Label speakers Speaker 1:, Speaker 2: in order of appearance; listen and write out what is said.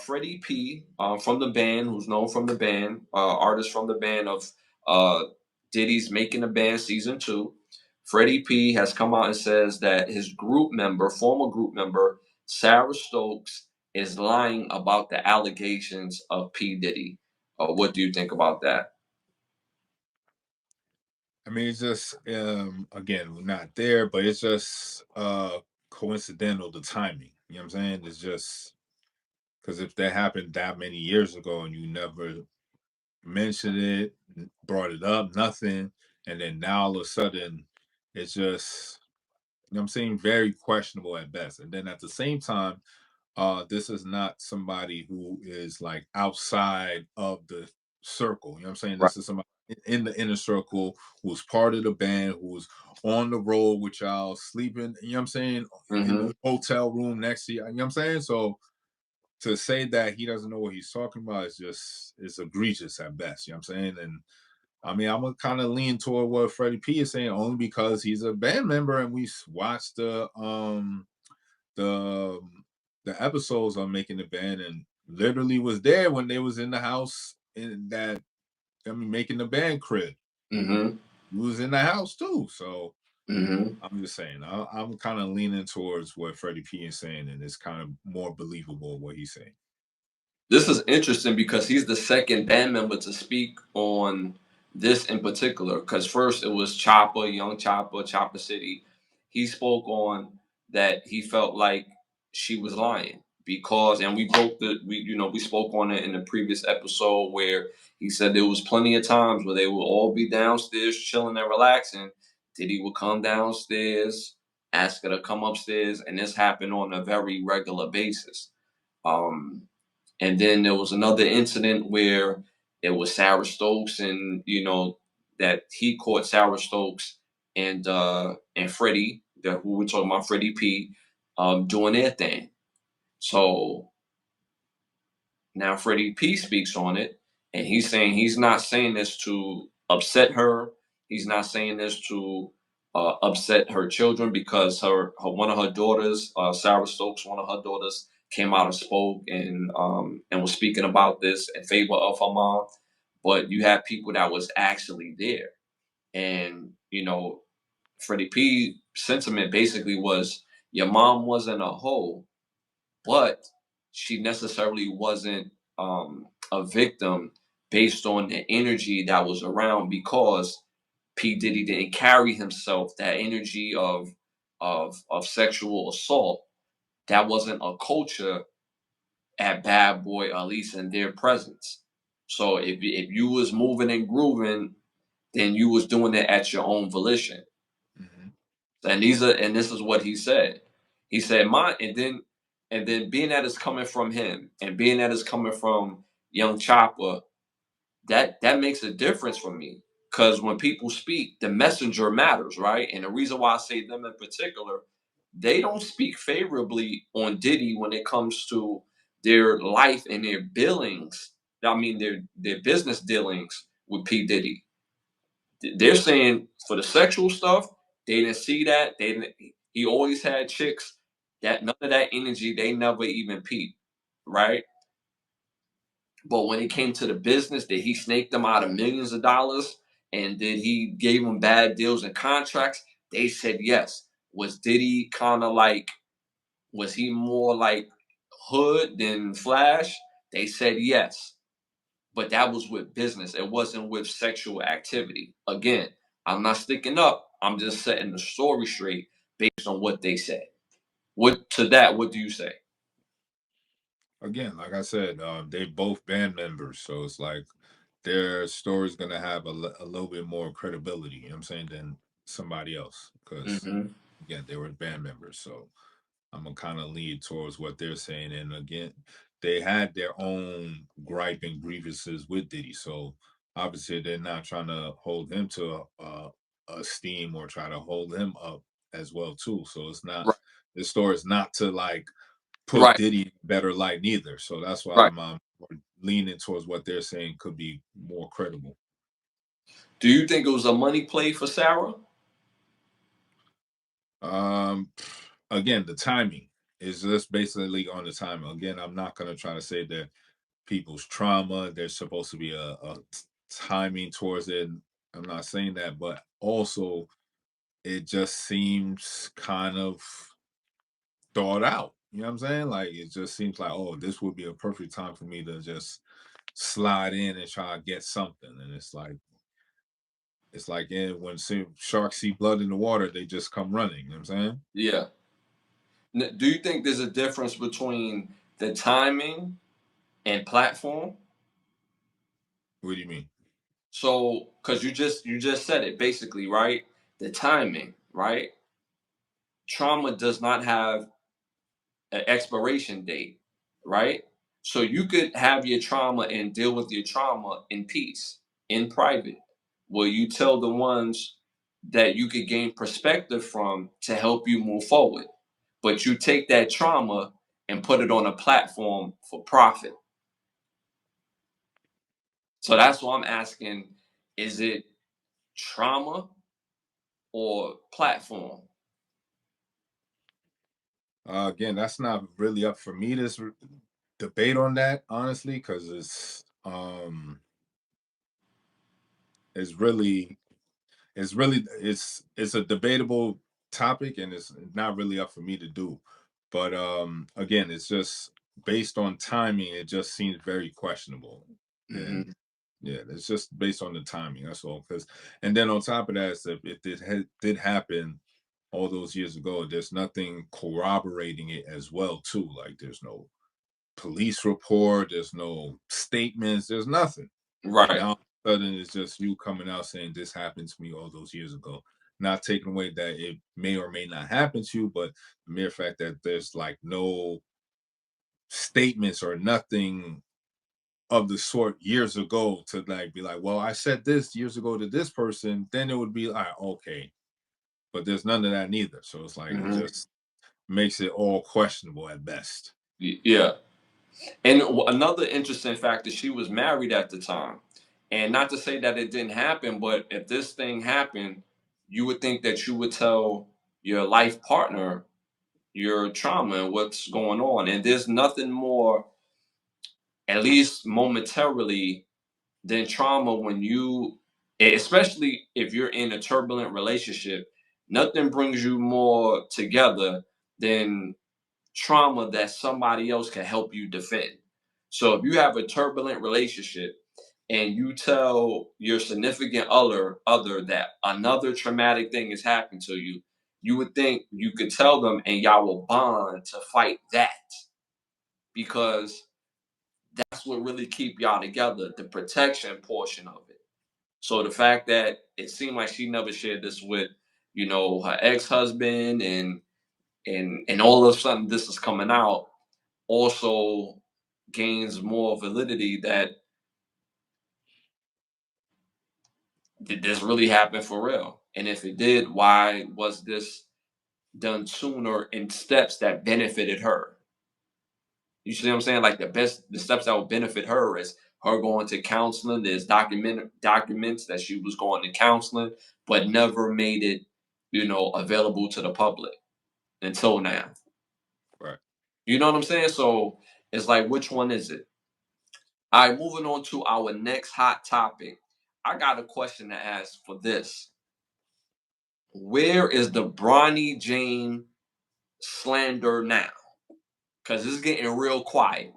Speaker 1: Freddie P, from the band, who's known from the band, artist from the band of uh, Diddy's Making the Band Season 2. Freddie P has come out and says that his group member, former group member, Sarah Stokes, is lying about the allegations of P. Diddy. What do you think about that?
Speaker 2: I mean, it's just again, we're not there, but it's just coincidental the timing. You know what I'm saying? It's just because if that happened that many years ago and you never mentioned it, brought it up, nothing, and then now all of a sudden it's just, you know what I'm saying, very questionable at best. And then at the same time, this is not somebody who is like outside of the circle. You know what I'm saying?
Speaker 1: Right.
Speaker 2: This is somebody in the inner circle who's part of the band, who's on the road with y'all, sleeping, you know what I'm saying, in
Speaker 1: Mm-hmm.
Speaker 2: the hotel room next to you. You know what I'm saying? So to say that he doesn't know what he's talking about is just, it's egregious at best. You know what I'm saying? And I mean, I'm gonna kind of lean toward what Freddie P is saying, only because he's a band member and we watched the episodes on Making the Band and literally was there when they was in the house in that, I mean, Making the Band crib.
Speaker 1: Mm-hmm.
Speaker 2: He was in the house too. So
Speaker 1: Mm-hmm.
Speaker 2: I'm just saying, I'm kind of leaning towards what Freddie P is saying, and it's kind of more believable what he's saying.
Speaker 1: This is interesting because he's the second band member to speak on this in particular. Because first it was Chopper, Young Chopper, Chopper City. He spoke on that he felt like she was lying because, and we broke we spoke on it in the previous episode where he said there was plenty of times where they would all be downstairs chilling and relaxing. Diddy would come downstairs, ask her to come upstairs, and this happened on a very regular basis. Um, and then there was another incident where it was Sarah Stokes, and that he caught Sarah Stokes and Freddie, who we're talking about, Freddie P, doing their thing. So now Freddie P speaks on it, and he's saying he's not saying this to upset her. He's not saying this to upset her children because her one of her daughters, Sarah Stokes, one of her daughters, came out and spoke and was speaking about this in favor of her mom. But you have people that was actually there, and Freddie P sentiment basically was your mom wasn't a hoe, but she necessarily wasn't a victim based on the energy that was around because P Diddy didn't carry himself that energy of sexual assault. That wasn't a culture at Bad Boy, at least in their presence. So if you was moving and grooving, then you was doing it at your own volition.
Speaker 2: Mm-hmm.
Speaker 1: And this is what he said. He said, "My," and then being that it's coming from him, and being that it's coming from Young Chopper, that makes a difference for me. Because when people speak, the messenger matters, right? And the reason why I say them in particular, they don't speak favorably on Diddy when it comes to their life and their billings. I mean, their business dealings with P Diddy. They're saying for the sexual stuff, they didn't see that. They didn't. He always had chicks that none of that energy. They never even peeped, right? But when it came to the business, did he snake them out of millions of dollars? And did he gave them bad deals and contracts? They said yes. Was Diddy kind of like? Was he more like Hood than Flash? They said yes. But that was with business. It wasn't with sexual activity. Again, I'm not sticking up. I'm just setting the story straight based on what they said. What do you say?
Speaker 2: Again, like I said, they both band members, so it's like their story's gonna have a little bit more credibility. You know what I'm saying, than somebody else, because
Speaker 1: Mm-hmm.
Speaker 2: again, they were band members. So I'm gonna kind of lead towards what they're saying. And again, they had their own gripe and grievances with Diddy, so obviously they're not trying to hold him to a steam or try to hold him up as well too. So it's not,
Speaker 1: Right,
Speaker 2: the story is not to like put
Speaker 1: right,
Speaker 2: Diddy in better light neither. So that's why
Speaker 1: right.
Speaker 2: I'm leaning towards what they're saying could be more credible.
Speaker 1: Do you think it was a money play for Sarah?
Speaker 2: Um, again, the timing. it's just basically on the time. Again, I'm not gonna try to say that people's trauma, there's supposed to be a timing towards it. I'm not saying that, but also it just seems kind of thought out. You know what I'm saying? Like it just seems like, oh, this would be a perfect time for me to just slide in and try to get something. And it's like when sharks see blood in the water, they just come running. You know what I'm saying?
Speaker 1: Yeah. Do you think there's a difference between the timing and platform?
Speaker 2: What do you mean?
Speaker 1: So, because you just said it basically, right? The timing, right? Trauma does not have an expiration date, right? So you could have your trauma and deal with your trauma in peace, in private, where you tell the ones that you could gain perspective from to help you move forward. But you take that trauma and put it on a platform for profit. So that's why I'm asking, is it trauma or platform?
Speaker 2: Again, that's not really up for me to debate on that, honestly, because it's really it's a debatable topic, and it's not really up for me to do. But again, it's just based on timing. It just seems very questionable, and
Speaker 1: Hmm.
Speaker 2: yeah, it's just based on the timing. That's all. Because and then on top of that, if it did happen all those years ago, there's nothing corroborating it as well too. Like there's no police report, there's no statements, there's nothing.
Speaker 1: Right.
Speaker 2: Now all of a sudden it's just you coming out saying this happened to me all those years ago. Not taking away that it may or may not happen to you, but the mere fact that there's like no statements or nothing of the sort years ago to like be like, well, I said this years ago to this person, then it would be like, okay. But there's none of that neither. So it's like it
Speaker 1: Hmm.
Speaker 2: just makes it all questionable at best.
Speaker 1: Yeah. And another interesting fact is she was married at the time. And not to say that it didn't happen, but if this thing happened, you would think that you would tell your life partner your trauma and what's going on. And there's nothing more, at least momentarily, than trauma when you, especially if you're in a turbulent relationship, nothing brings you more together than trauma that somebody else can help you defend. So if you have a turbulent relationship and you tell your significant other that another traumatic thing has happened to you, you would think you could tell them and y'all will bond to fight that, because that's what really keep y'all together, the protection portion of it. So the fact that it seemed like she never shared this with, her ex-husband, and all of a sudden this is coming out, also gains more validity that did this really happen for real? And if it did, why was this done sooner in steps that benefited her? You see what I'm saying? Like the steps that would benefit her is her going to counseling. There's documents that she was going to counseling, but never made it, available to the public until now.
Speaker 2: Right.
Speaker 1: You know what I'm saying? So it's like, which one is it? All right, moving on to our next hot topic. I got a question to ask for this. Where is the Bronny James slander now? Because it's getting real quiet.